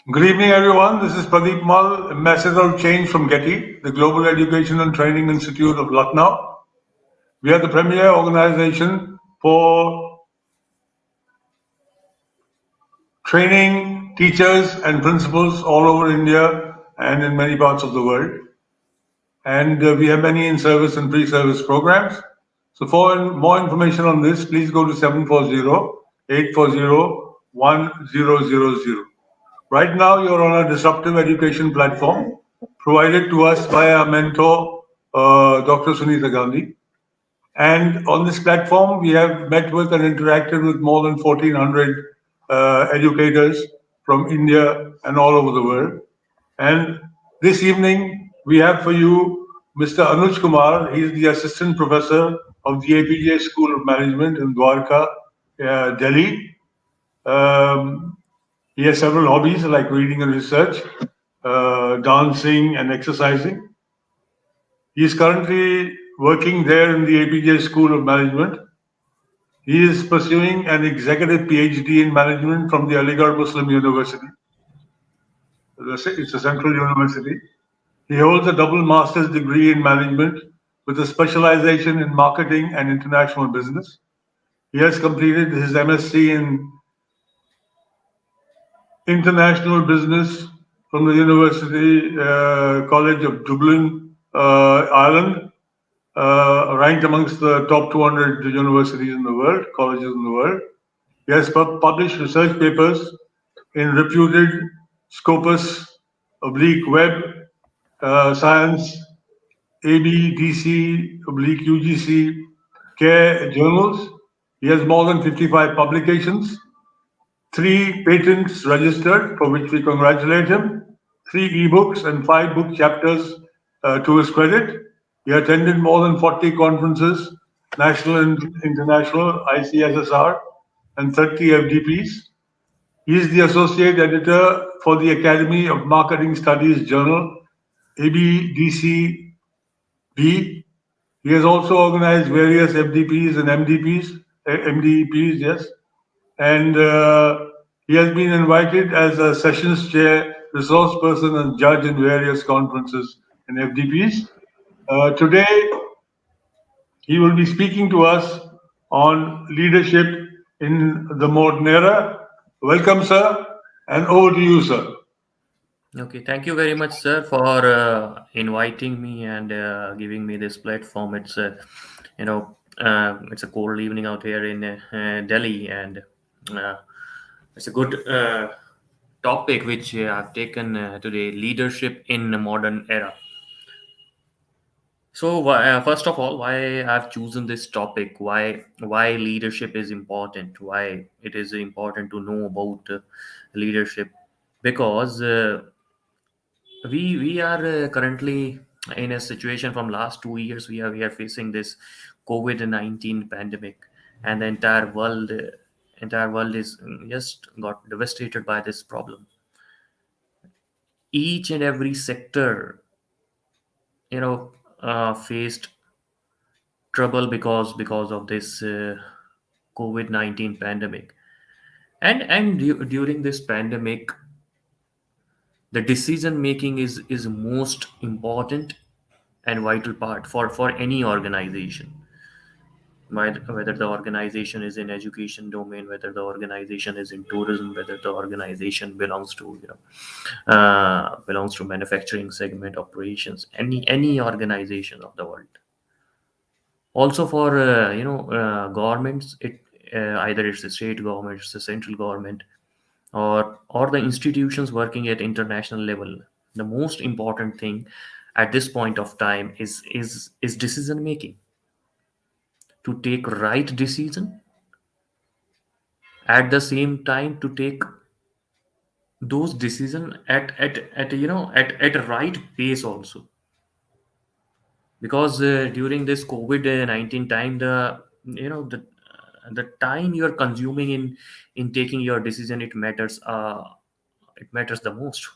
Good evening, everyone. This is Pradeep Mal, Ambassador of Change from GETI, the Global Education and Training Institute of Lucknow. We are the premier organization for training teachers and principals all over India and in many parts of the world. And we have many in service and pre-service programs. So for more information on this, please go to 740-840-1000. Right now, you're on a disruptive education platform provided to us by our mentor, Dr. Sunita Gandhi. And on this platform, we have met with and interacted with more than 1,400 educators from India and all over the world. And this evening, we have for you Mr. Anuj Kumar. He's the assistant professor of the Apeejay School of Management in Dwarka, Delhi. Um, he has several hobbies like reading and research, dancing, and exercising. He is currently working there in the APJ School of Management. He is pursuing an executive PhD in management from the Aligarh Muslim University. It's a central university. He holds a double master's degree in management with a specialization in marketing and international business. He has completed his MSc in international business from the University College of Dublin, Ireland, ranked amongst the top 200 universities in the world, colleges in the world. He has published research papers in reputed Scopus oblique Web Science, ABDC oblique UGC care journals. He has more than 55 publications, 3 patents registered, for which we congratulate him, 3 ebooks, and 5 book chapters to his credit. He attended more than 40 conferences, national and international, ICSSR, and 30 FDPs. He is the associate editor for the Academy of Marketing Studies Journal, ABDCB. He has also organized various FDPs and MDPs, yes, and he has been invited as a sessions chair, resource person, and judge in various conferences and FDPs. Today, he will be speaking to us on leadership in the modern era. Welcome, sir, and over to you, sir. Okay, thank you very much, sir, for inviting me and giving me this platform. It's a cold evening out here in Delhi, and uh, it's a good topic which I've taken today: leadership in the modern era. So, first of all, why I've chosen this topic? Why leadership is important? Why it is important to know about leadership? Because we are currently in a situation from last 2 years. We are facing this COVID-19 pandemic, and the entire world is just got devastated by this problem. Each and every sector, faced trouble because of this COVID-19 pandemic. And during this pandemic, the decision making is most important and vital part for any organization. Whether the organization is in education domain, whether the organization is in tourism, whether the organization belongs to manufacturing segment operations, any organization of the world. Also for governments, it either it's a state government, it's a central government, or the institutions working at international level. The most important thing at this point of time is decision making, to take right decision, at the same time to take those decision at a right pace also. Because during this COVID-19 time, the time you are consuming in taking your decision, it matters the most.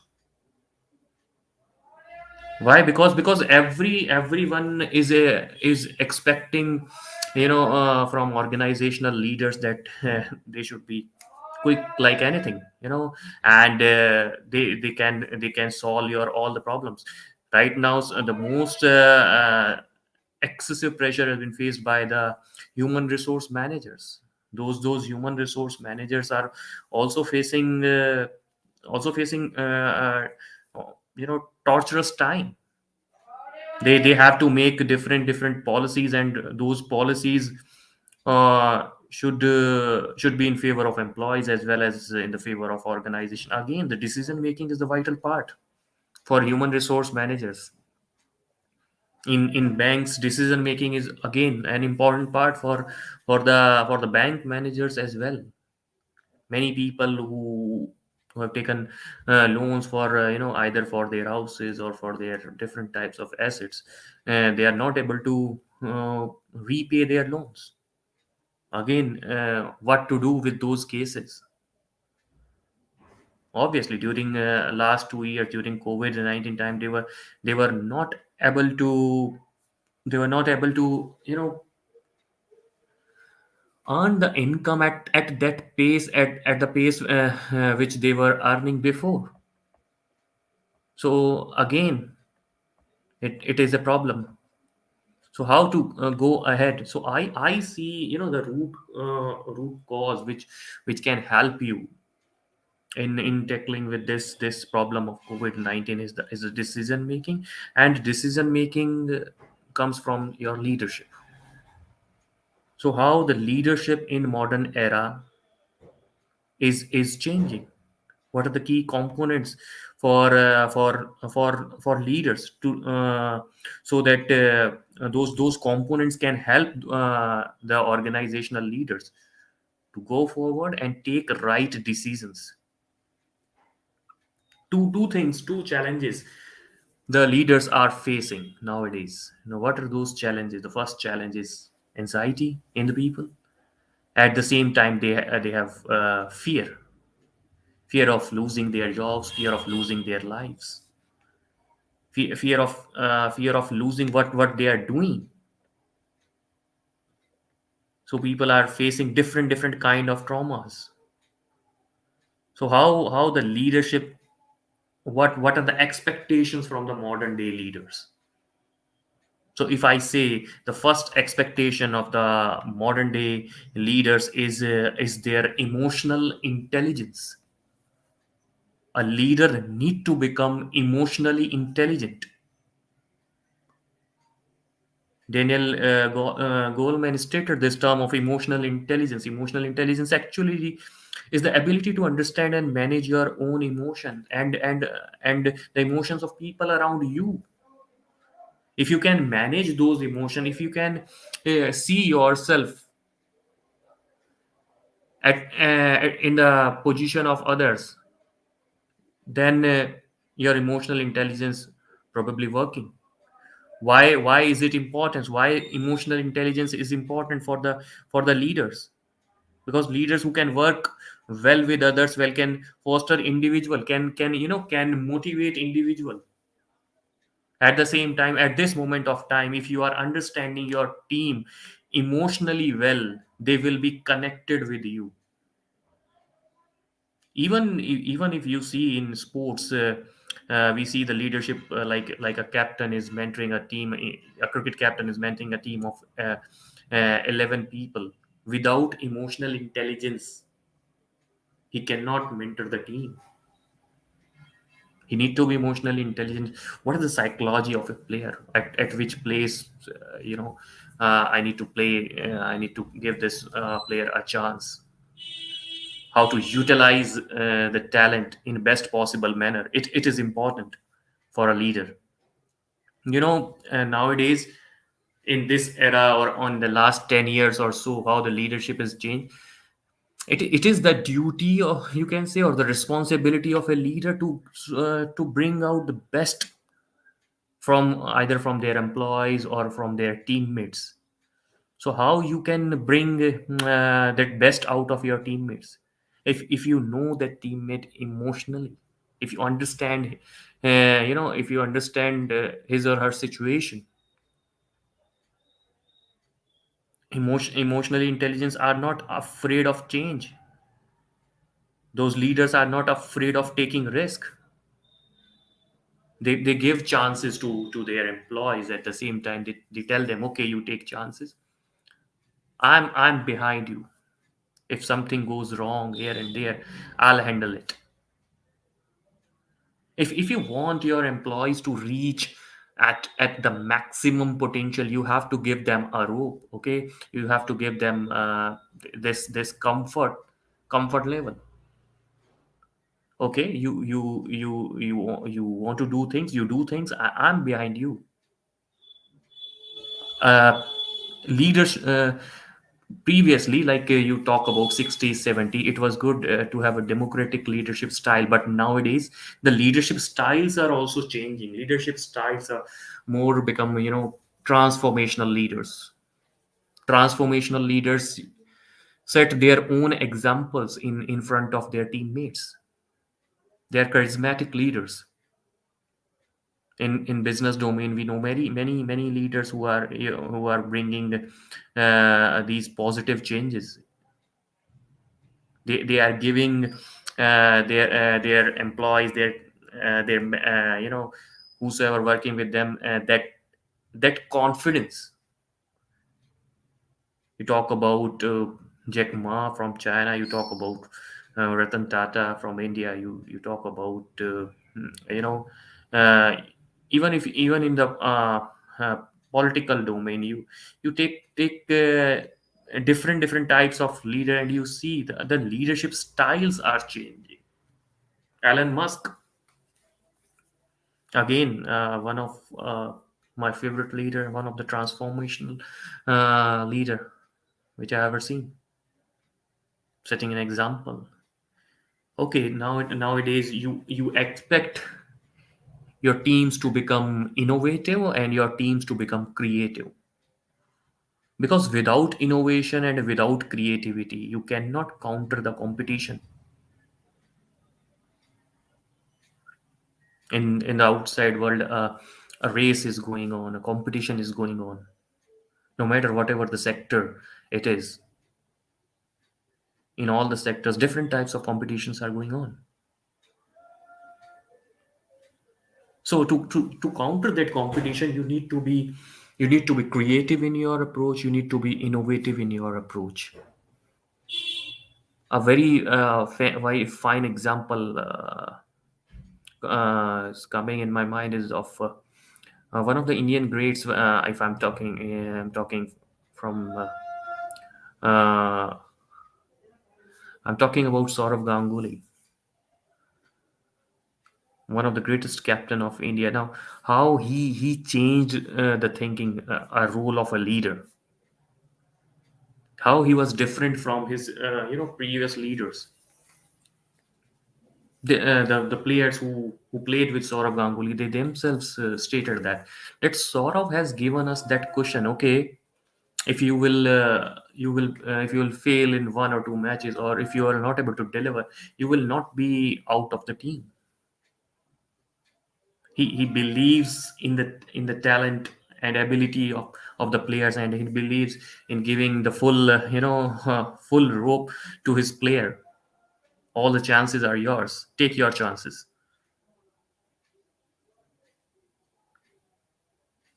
Why? Because everyone is expecting from organizational leaders that they should be quick like anything, and they can solve your all the problems. Right now, the most excessive pressure has been faced by the human resource managers. Those human resource managers are also facing torturous time. They have to make different policies, and those policies should be in favor of employees as well as in the favor of organization. Again, the decision making is the vital part for human resource managers. In banks, decision making is again an important part for the bank managers as well. Many people who have taken loans for either for their houses or for their different types of assets, they are not able to repay their loans. Again, what to do with those cases? Obviously, during last 2 years, during COVID-19 time, they were not able to earn the income at that pace, at the pace which they were earning before. So again, it is a problem. So how to go ahead? So I see, the root cause which can help you in tackling with this problem of COVID-19 is the decision making. And decision making comes from your leadership. So how the leadership in modern era is changing? What are the key components for leaders to so that those components can help the organizational leaders to go forward and take right decisions? Two things, two challenges the leaders are facing nowadays. What are those challenges? The first challenge is anxiety in the people. At the same time, they have fear of losing their jobs, fear of losing their lives, fear of losing what they are doing. So people are facing different kind of traumas. So how the leadership, what are the expectations from the modern day leaders? So if I say the first expectation of the modern day leaders is their emotional intelligence. A leader need to become emotionally intelligent. Daniel Goleman stated this term of emotional intelligence. Emotional intelligence actually is the ability to understand and manage your own emotion and the emotions of people around you. If you can manage those emotions, if you can see yourself in the position of others, then your emotional intelligence probably working. Why is it important? Why emotional intelligence is important for the leaders? Because leaders who can work well with others, well, can foster individual, can motivate individual. At the same time, at this moment of time, if you are understanding your team emotionally well, they will be connected with you. Even if you see in sports, we see the leadership, like a captain is mentoring a team. A cricket captain is mentoring a team of 11 people. Without emotional intelligence, he cannot mentor the team. He need to be emotionally intelligent. What is the psychology of a player? At which place, I need to play. I need to give this player a chance. How to utilize the talent in best possible manner. It is important for a leader. Nowadays, in this era or on the last 10 years or so, how the leadership has changed. It is the duty, or you can say, or the responsibility of a leader to bring out the best from either from their employees or from their teammates. So how you can bring that best out of your teammates? If you know that teammate emotionally, if you understand, if you understand his or her situation. Emotionally intelligence are not afraid of change. Those leaders are not afraid of taking risk. They give chances to their employees. At the same time, they tell them, okay, you take chances. I'm behind you. If something goes wrong here and there, I'll handle it. If you want your employees to reach at the maximum potential, you have to give them a rope. Okay, you have to give them this comfort level. Okay, you want to do things, you do things. I'm behind you. uh Leaders, previously, like you talk about 60s 70, it was good to have a democratic leadership style, but nowadays the leadership styles are also changing. Leadership styles are more become, transformational leaders. Transformational leaders set their own examples in front of their teammates. They are charismatic leaders. In business domain, we know many leaders who are, who are bringing these positive changes. They are giving their employees, their whosoever working with them, that confidence. You talk about Jack Ma from China. You talk about Ratan Tata from India. You talk about you know uh, even in the uh, political domain, you take different types of leader, and you see the leadership styles are changing. Elon Musk, again, one of my favorite leader, one of the transformational leader which I ever seen, setting an example. Okay, nowadays you expect your teams to become innovative and your teams to become creative, because without innovation and without creativity, you cannot counter the competition. In the outside world, a race is going on, a competition is going on. No matter whatever the sector it is, in all the sectors, different types of competitions are going on. So to counter that competition, you need to be creative in your approach. You need to be innovative in your approach. A very fine example is coming in my mind is of one of the Indian greats. If I'm talking from uh, I'm talking about Saurav Ganguly, one of the greatest captain of India. Now, how he changed the thinking, a role of a leader, how he was different from his previous leaders. The players who played with Saurav Ganguly, they themselves stated that Saurav has given us that cushion. Okay, if you will fail in one or two matches, or if you are not able to deliver, you will not be out of the team. He believes in the talent and ability of the players, and he believes in giving the full full rope to his player. All the chances are yours, take your chances.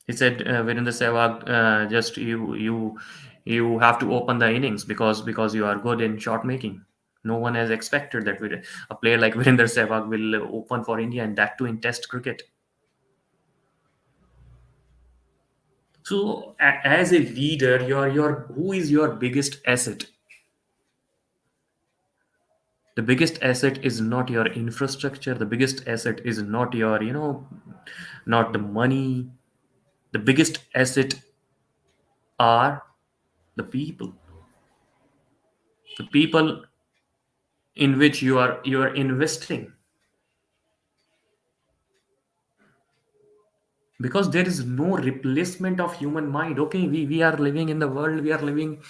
He said, within the Sehwag, just you have to open the innings, because you are good in shot making. No one has expected that a player like Virender Sehwag will open for India, and that too in Test cricket. So, as a leader, your who is your biggest asset? The biggest asset is not your infrastructure. The biggest asset is not your, not the money. The biggest asset are the people. The people in which you are investing, because there is no replacement of human mind. Okay, we are living in the world, we are living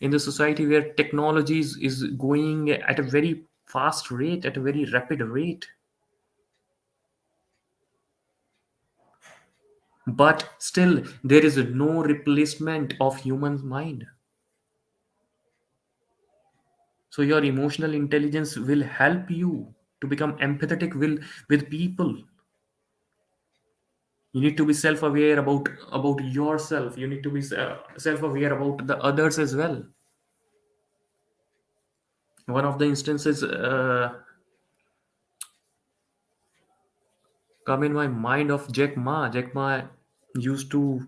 in the society where technology is going at a very fast rate, at a very rapid rate, but still there is no replacement of human mind. So your emotional intelligence will help you to become empathetic with people. You need to be self-aware about yourself. You need to be self-aware about the others as well. One of the instances come in my mind of Jack Ma. Jack Ma used to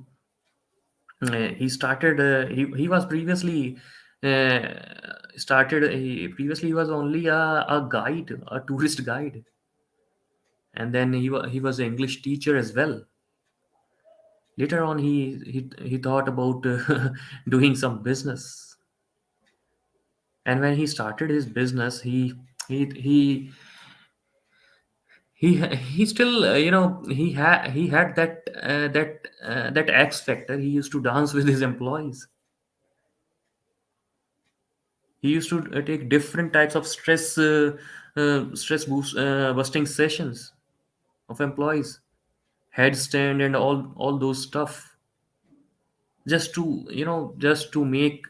he started he was previously uh, previously he was only a guide, a tourist guide, and then he was an English teacher as well. Later on, he thought about doing some business, and when he started his business, he he he still he had that X factor. He used to dance with his employees. He used to take different types of busting sessions of employees, headstand and all those stuff, just to just to make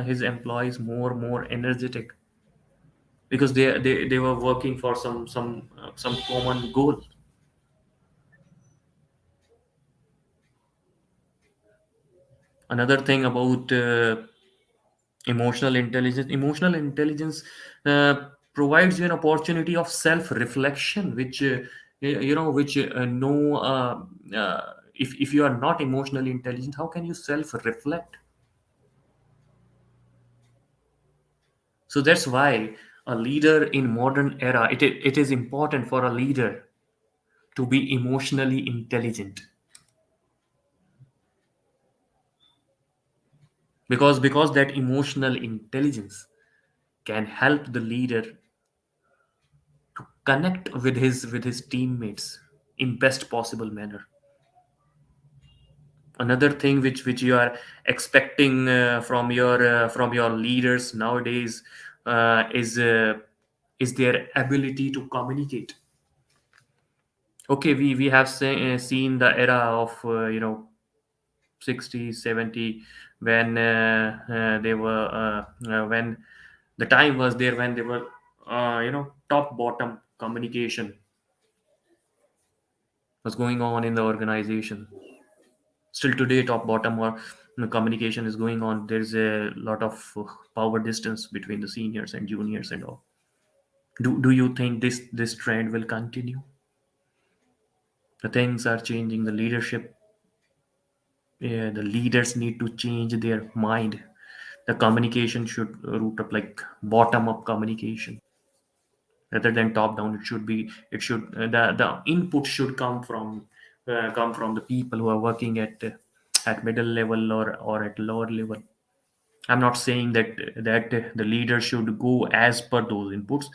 his employees more energetic, because they were working for some common goal. Another thing about emotional intelligence uh, provides you an opportunity of self reflection, which which no if you are not emotionally intelligent, how can you self reflect? So that's why a leader in modern era, it is important for a leader to be emotionally intelligent, because that emotional intelligence can help the leader connect with his teammates in best possible manner. Another thing which you are expecting from your leaders nowadays is their ability to communicate. Okay, we have seen the era of 60, 70, when they were when the time was there when they were top bottom communication was going on in the organization. Still today, top bottom or communication is going on. There's a lot of power distance between the seniors and juniors and all. Do you think this trend will continue? The things are changing. The leadership, the leaders need to change their mind. The communication should root up like bottom up communication rather than top down. It should the input should come from the people who are working at middle level or at lower level. I'm not saying that the leader should go as per those inputs,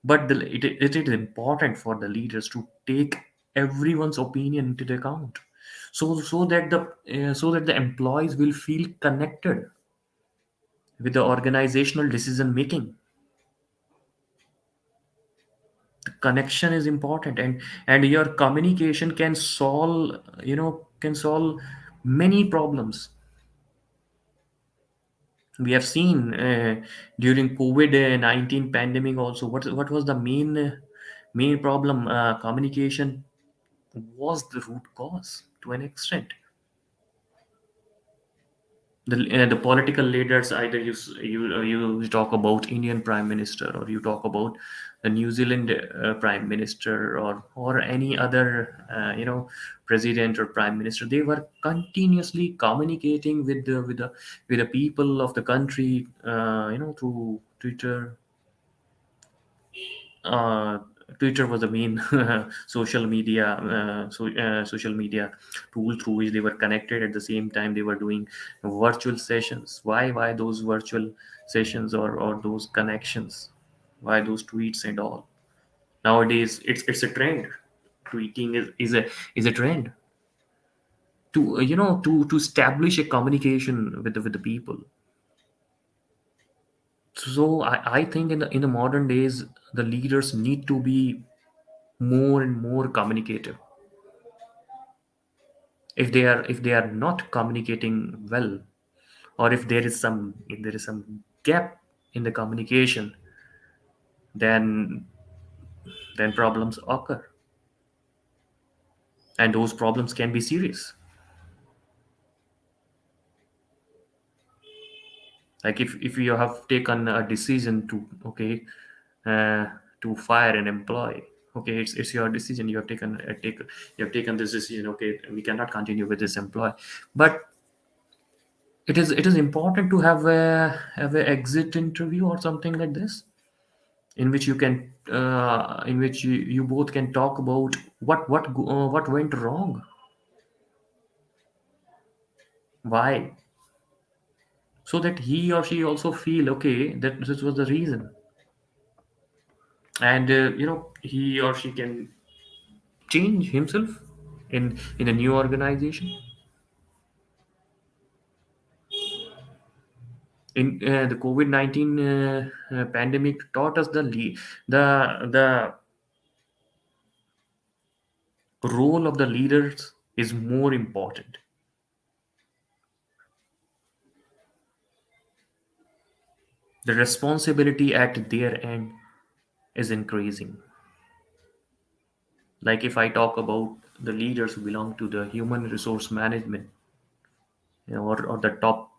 but it is important for the leaders to take everyone's opinion into the account, so that the employees will feel connected with the organizational decision making. The connection is important, and your communication can solve many problems. We have seen during COVID-19 pandemic also, what was the main problem. Communication was the root cause to an extent. The political leaders, either you talk about Indian prime minister, or you talk about the New Zealand prime minister, or any other president or prime minister, they were continuously communicating with the people of the country, through Twitter. uh, Twitter was the main social media tool through which they were connected. At the same time, they were doing virtual sessions. Why those virtual sessions, or those connections? Why those tweets and all? Nowadays, it's a trend. Tweeting is a trend to to establish a communication with the people. So I think in the modern days, the leaders need to be more and more communicative. If they are not communicating well, or if there is some gap, in the communication, then problems occur, and those problems can be serious. Like if you have taken a decision to, okay, uh, to fire an employee, okay, it's your decision, you have taken this decision, okay, we cannot continue with this employee. But it is important to have a exit interview or something like this, in which you can in which you both can talk about what went wrong, why, so that he or she also feel okay that this was the reason, and he or she can change himself in a new organization. In the COVID-19 pandemic taught us the role of the leaders is more important. The responsibility at their end is increasing. Like if I talk about the leaders who belong to the human resource management, or the top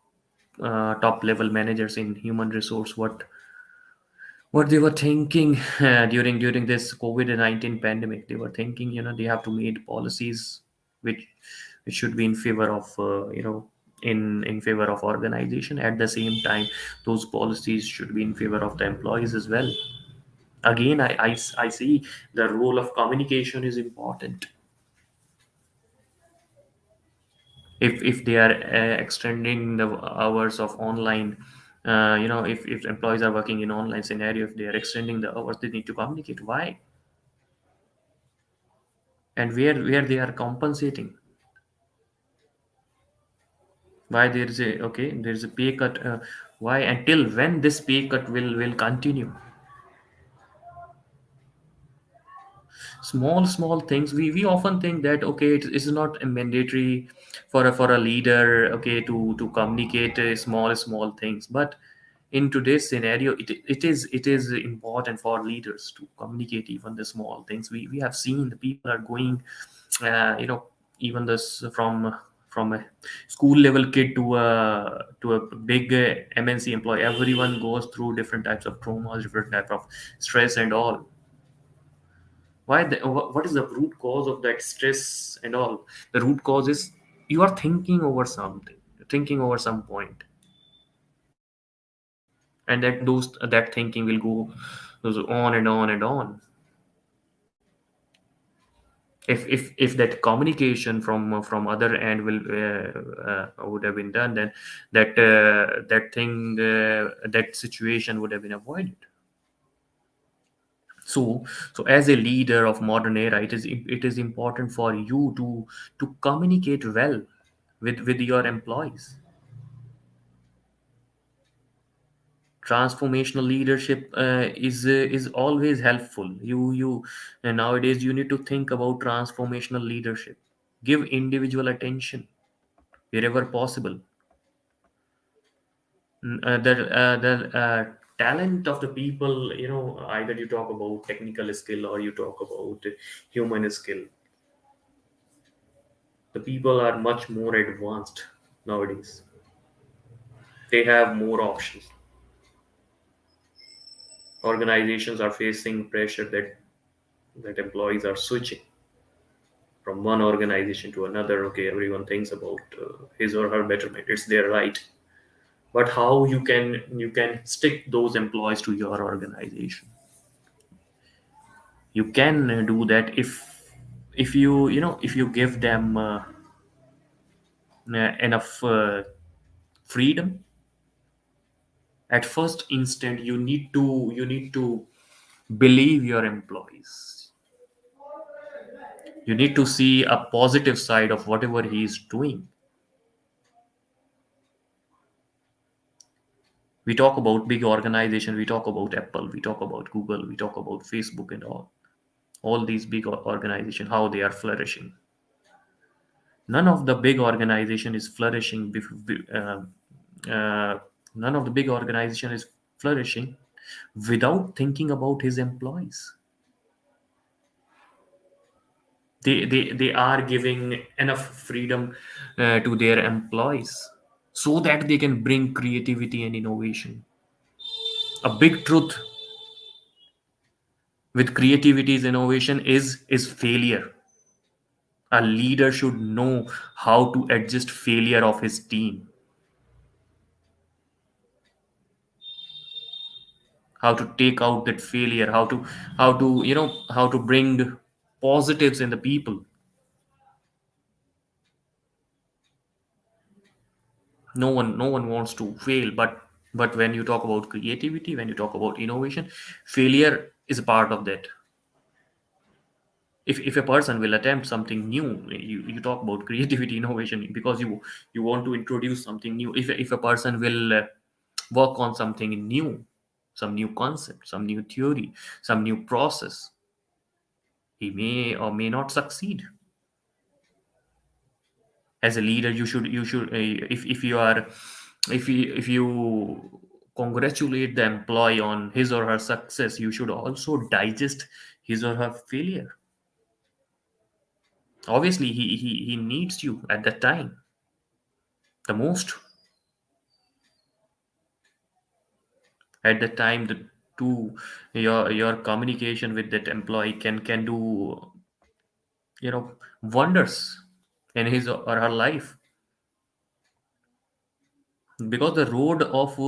level managers in human resource, what they were thinking during this COVID-19 pandemic. They were thinking, they have to make policies which should be in favor of in favor of organization. At the same time, those policies should be in favor of the employees as well. Again, I see the role of communication is important. If they are extending the hours of online, if employees are working in online scenario, if they are extending the hours, they need to communicate why, and where they are compensating, why there is a, okay, there is a pay cut, why, until when this pay cut will continue. Small things, we often think that, okay, it's not a mandatory for a leader, okay, to communicate small things. But in today's scenario, it is important for leaders to communicate even the small things. We have seen the people are going, uh, you know even this from a school level kid to a big MNC employee. Everyone goes through different types of traumas, different type of stress and all. What is the root cause of that stress and all? The root cause is you are thinking over something, thinking over some point, and that thinking will go goes on and on and on. If that communication from other end will would have been done, then that situation would have been avoided. So as a leader of modern era, it is important for you to communicate well with your employees. Transformational leadership is always helpful. You and nowadays you need to think about transformational leadership. Give individual attention wherever possible. The talent of the people, either you talk about technical skill or you talk about human skill. The people are much more advanced nowadays. They have more options. Organizations are facing pressure that employees are switching from one organization to another. Okay, everyone thinks about his or her betterment. It's their right. But how you can stick those employees to your organization? You can do that if you give them enough freedom. At first instant, you need to believe your employees. You need to see a positive side of whatever he is doing. We talk about big organization, we talk about Apple, we talk about Google, we talk about Facebook and all these big organization, how they are flourishing. None of the big organization is flourishing none of the big organization is flourishing without thinking about his employees. They are giving enough freedom to their employees so that they can bring creativity and innovation. A big truth with creativity is innovation is failure. A leader should know how to adjust failure of his team, how to take out that failure, how to how to bring positives in the people. No one wants to fail, but when you talk about creativity, when you talk about innovation, failure is a part of that. If a person will attempt something new, you talk about creativity innovation because you want to introduce something new. If a person will work on something new, some new concept, some new theory, some new process, he may or may not succeed. As a leader, you should if you are if you congratulate the employee on his or her success, you should also digest his or her failure. Obviously he needs you at that time the most. At that time, the two your communication with that employee can do wonders in his or her life, because the road of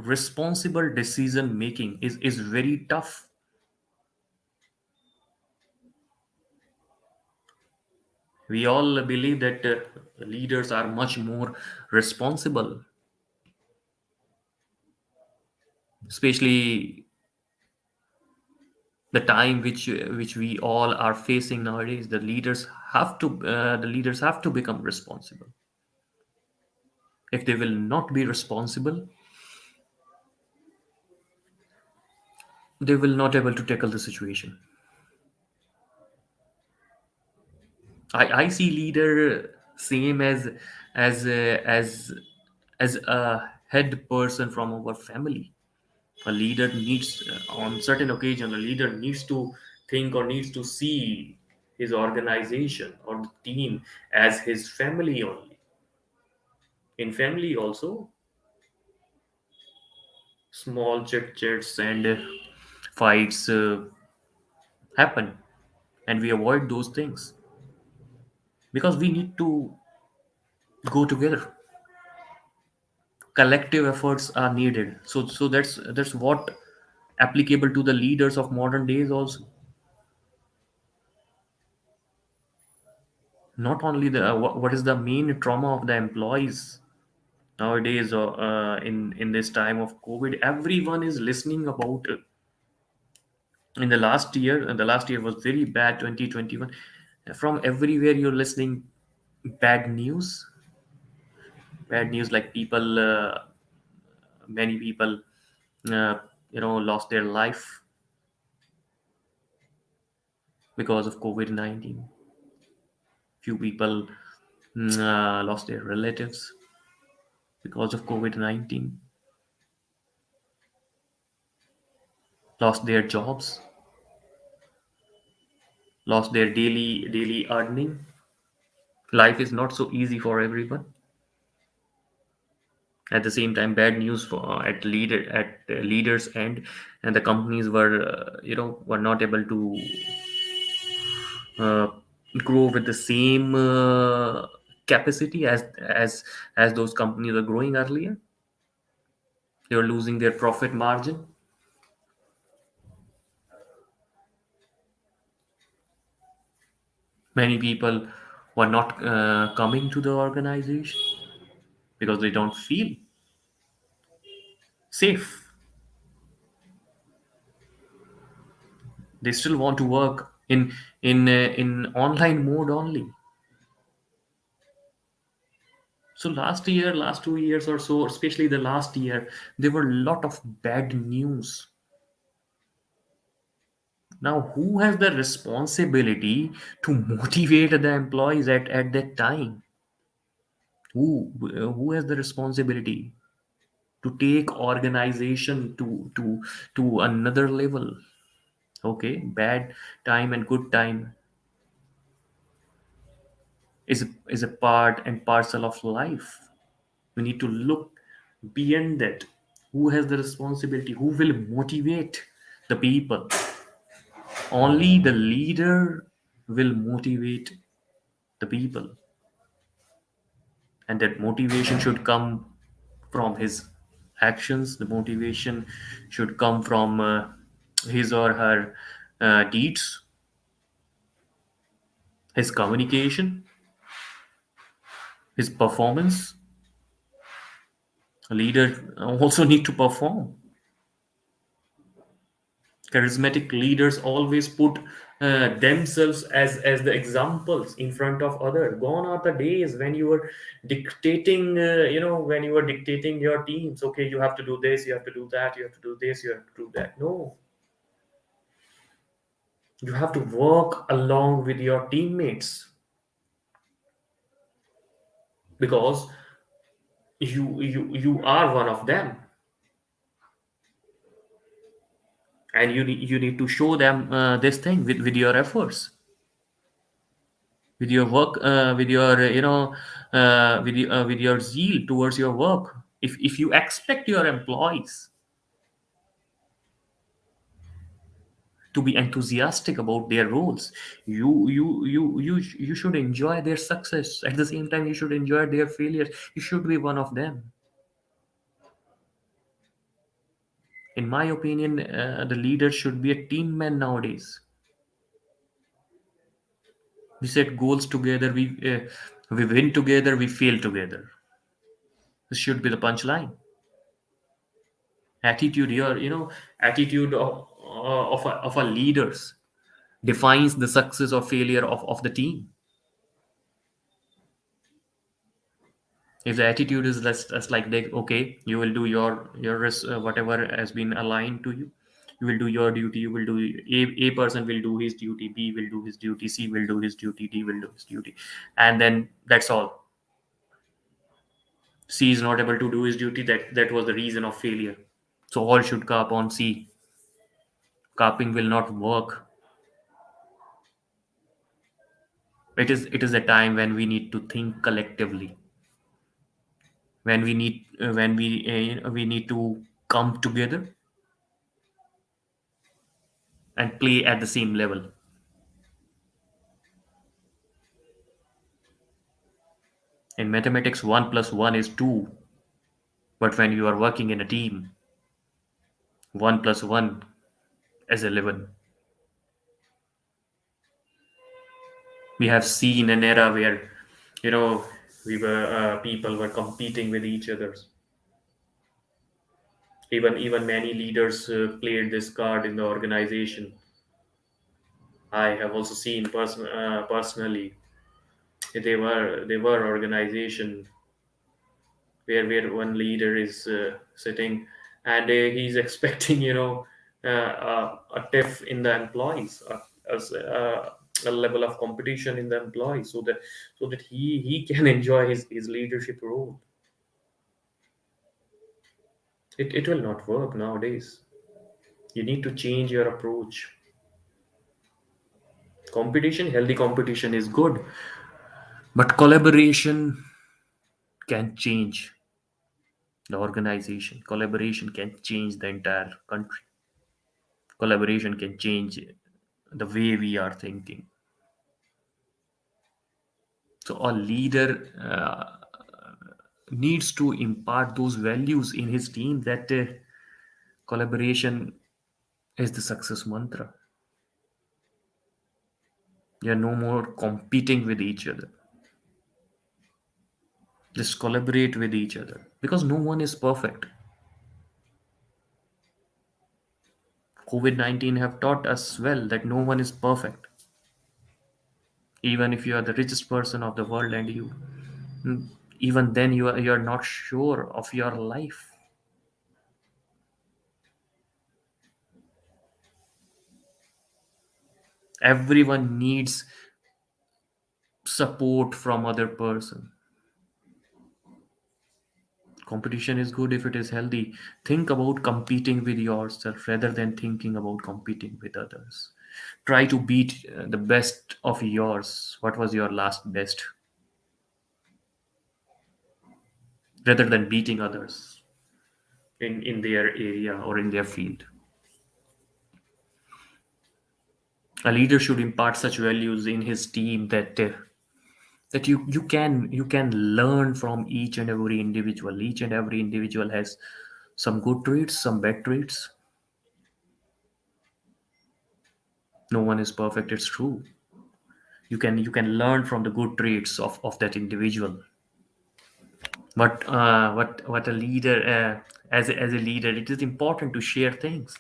responsible decision making is very tough. We all believe that leaders are much more responsible, especially the time which we all are facing nowadays. The leaders have to become responsible. If they will not be responsible, they will not able to tackle the situation. I see leader same as a head person from our family. A leader needs on certain occasion, a leader needs to think or needs to see his organization or the team as his family only. In family also, small chit chats and fights happen, and we avoid those things because we need to go together. Collective efforts are needed. So that's what applicable to the leaders of modern days also. Not only the what is the main trauma of the employees nowadays, or in this time of COVID, everyone is listening about in the last year, and the last year was very bad, 2021. From everywhere you're listening bad news. Bad news, like people, many people uh, lost their life because of COVID-19. Few people lost their relatives because of COVID-19, lost their jobs, lost their daily earning. Life is not so easy for everyone. At the same time, bad news for at leaders and the companies were not able to uh, grow with the same capacity as those companies were growing earlier. They were losing their profit margin. Many people were not coming to the organization because they don't feel safe. They still want to work in online mode only. So last 2 years or so, especially the last year, there were a lot of bad news. Now, who has the responsibility to motivate the employees at that time? Who has the responsibility? to take organization to another level. Okay, bad time and good time is a part and parcel of life. We need to look beyond that. Who has the responsibility? Who will motivate the people? Only the leader will motivate the people, and that motivation should come from his actions. The motivation should come from his or her deeds, his communication, his performance. A leader also need to perform. Charismatic leaders always put themselves as the examples in front of other. Gone are the days when you were dictating, when you were dictating your teams. Okay, you have to do this, you have to do that, you have to do this, you have to do that. No, you have to work along with your teammates, because you are one of them, and you need to show them this thing with your efforts, with your work, with your with your zeal towards your work. If you expect your employees to be enthusiastic about their roles, you should enjoy their success. At the same time, you should enjoy their failures. You should be one of them. In my opinion, the leader should be a team man nowadays. We set goals together, we win together, we fail together. This should be the punchline. Attitude here, attitude of a leaders defines the success or failure of the team. If the attitude is less like they, okay, you will do whatever has been aligned to you. You will do your duty. You will do a person will do his duty, B will do his duty, C will do his duty, D will do his duty, and then that's all. C is not able to do his duty. That was the reason of failure. So all should carp on C. Carping will not work. It is a time when we need to think collectively, when we need to come together and play at the same level. In mathematics, 1 plus 1 is 2, but when you are working in a team, 1 plus 1 is 11. We have seen an era where, you know we were people were competing with each others. Even many leaders played this card in the organization. I have also seen personally, they were organization where one leader is sitting, and he's expecting, a tiff in the employees, a level of competition in the employees, so that he can enjoy his leadership role. It will not work nowadays. You need to change your approach. Competition, healthy competition is good, but collaboration can change the organization. Collaboration can change the entire country. Collaboration can change the way we are thinking. So a leader needs to impart those values in his team, that collaboration is the success mantra. You're no more competing with each other. Just collaborate with each other, because no one is perfect. COVID-19 have taught us well that no one is perfect. Even if you are the richest person of the world, and even then you are not sure of your life. Everyone needs support from other person. Competition is good if it is healthy. Think about competing with yourself rather than thinking about competing with others. Try to beat the best of yours. What was your last best? Rather than beating others in their area or in their field. A leader should impart such values in his team that you can learn from each and every individual. Each and every individual has some good traits, some bad traits. No one is perfect, it's true. You can learn from the good traits of that individual. But what a leader, as a leader, it is important to share things.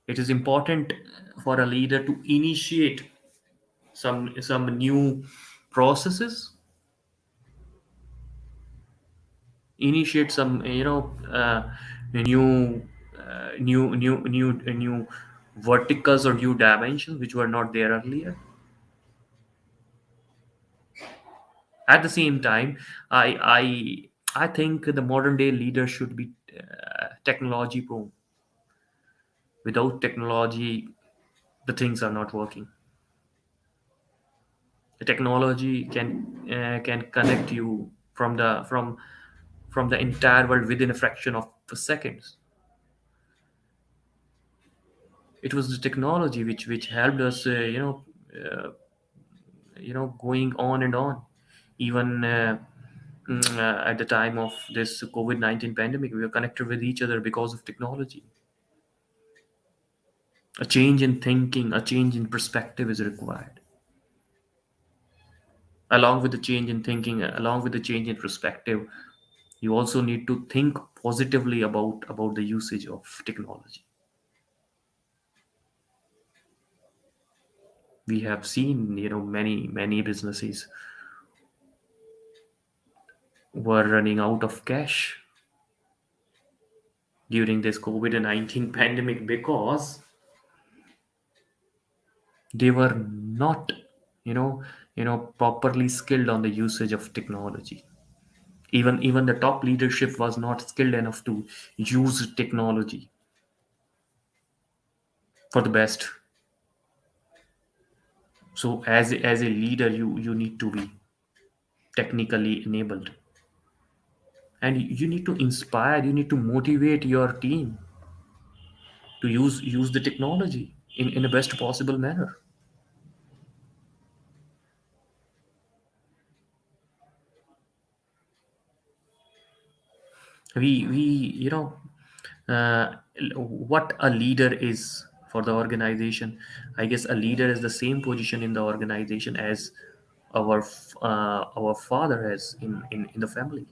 It is important for a leader to initiate some new processes, initiate some new new verticals or new dimensions which were not there earlier. At the same time, I think the modern day leader should be technology prone. Without technology, the things are not working. The technology can connect you from the entire world within a fraction of seconds. It was the technology which helped us, going on and on. Even at the time of this COVID-19 pandemic, we were connected with each other because of technology. A change in thinking, a change in perspective is required. Along with the change in thinking, along with the change in perspective, you also need to think positively about the usage of technology. We have seen, many businesses were running out of cash during this COVID-19 pandemic because they were not, you know, properly skilled on the usage of technology. Even the top leadership was not skilled enough to use technology for the best. So as a leader, you need to be technically enabled, and you need to inspire, you need to motivate your team to use the technology in the best possible manner. We uh, what a leader is for the organization. I guess a leader is the same position in the organization as our father has in the family.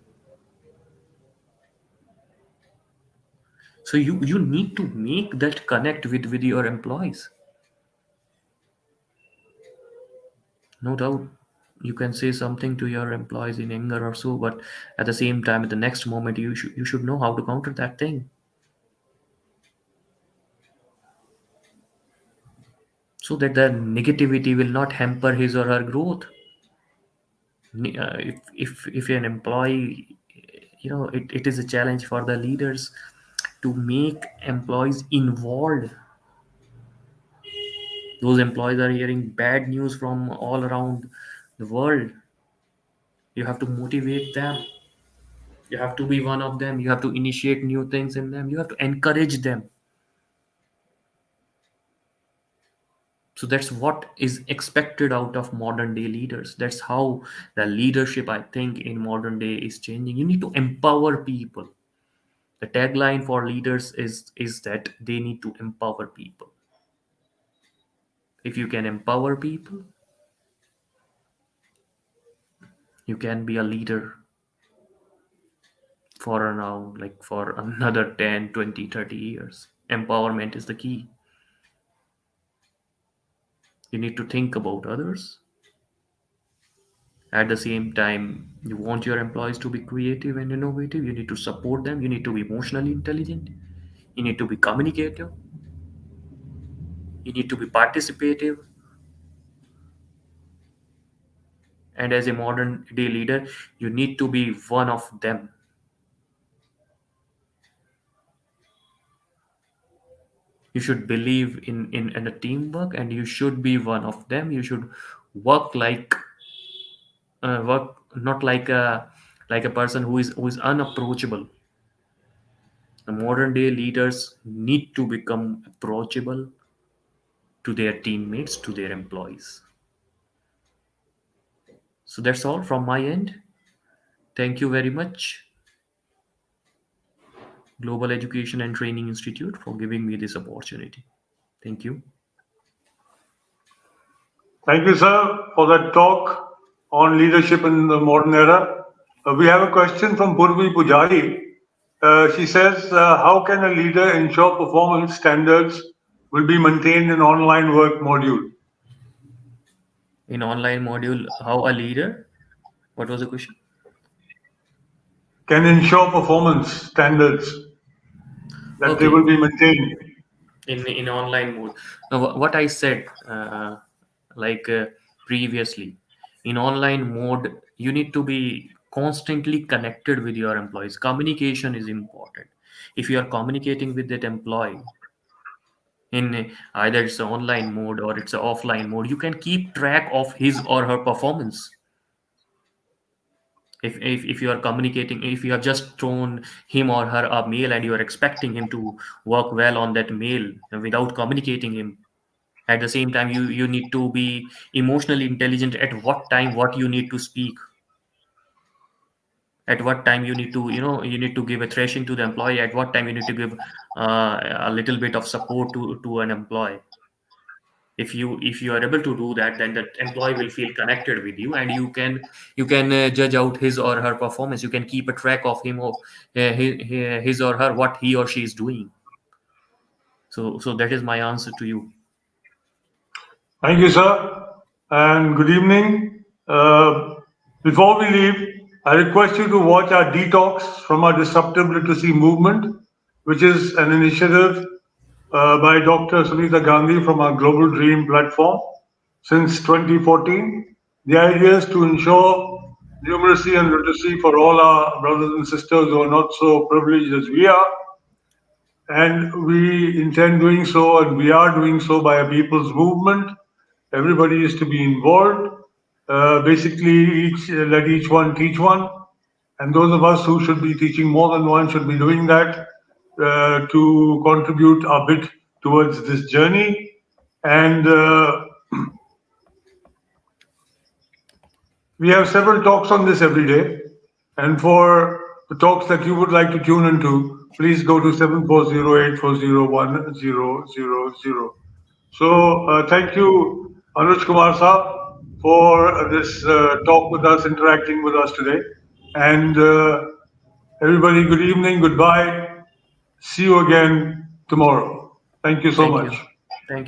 So you need to make that connect with your employees. No doubt, you can say something to your employees in anger or so, but at the same time, at the next moment, you should know how to counter that thing, so that the negativity will not hamper his or her growth. If an employee, it is a challenge for the leaders to make employees involved. Those employees are hearing bad news from all around the world. You have to motivate them. You have to be one of them. You have to initiate new things in them. You have to encourage them. So that's what is expected out of modern day leaders. That's how the leadership, I think, in modern day is changing. You need to empower people. The tagline for leaders is that they need to empower people. If you can empower people, you can be a leader for now, like for another 10, 20, 30 years. Empowerment is the key. You need to think about others. At the same time, you want your employees to be creative and innovative. You need to support them. You need to be emotionally intelligent. You need to be communicative. You need to be participative. And as a modern day leader, you need to be one of them. You should believe in a teamwork, and you should be one of them. You should work like work not like a person who is unapproachable. The modern day leaders need to become approachable to their teammates, to their employees. So that's all from my end. Thank you very much, Global Education and Training Institute, for giving me this opportunity. Thank you. Thank you, sir, for that talk on leadership in the modern era. We have a question from Purvi Pujari. She says, how can a leader ensure performance standards will be maintained in online work module? In online module, how a leader, what was the question? Can ensure performance standards that they Okay, will be maintained. in online mode. Now, what I said, like previously, in online mode, you need to be constantly connected with your employees. Communication is important. If you are communicating with that employee in either it's an online mode or it's an offline mode, you can keep track of his or her performance. If you are communicating, if you have just thrown him or her a mail and you are expecting him to work well on that mail without communicating him, at the same time you need to be emotionally intelligent at what time what you need to speak, at what time you need to, you need to give a thrashing to the employee, at what time you need to give a little bit of support to an employee. If you are able to do that, then that employee will feel connected with you, and you can judge out his or her performance. You can keep a track of him or his or her, what he or she is doing. So that is my answer to you. Thank you, sir, and good evening. Before we leave, I request you to watch our detox from our disruptive literacy movement, which is an initiative by Dr. Sunita Gandhi from our Global Dream platform since 2014. The idea is to ensure numeracy and literacy for all our brothers and sisters who are not so privileged as we are, and we intend doing so, and we are doing so by a people's movement. Everybody is to be involved. Basically, let each one teach one, and those of us who should be teaching more than one should be doing that to contribute a bit towards this journey. And we have several talks on this every day. And for the talks that you would like to tune into, please go to 7408401000. So thank you, Anuj Kumar Saab, for this talk with us, interacting with us today. And everybody, good evening, goodbye. See you again tomorrow. Thank you so Thank you. much. Thank you very much.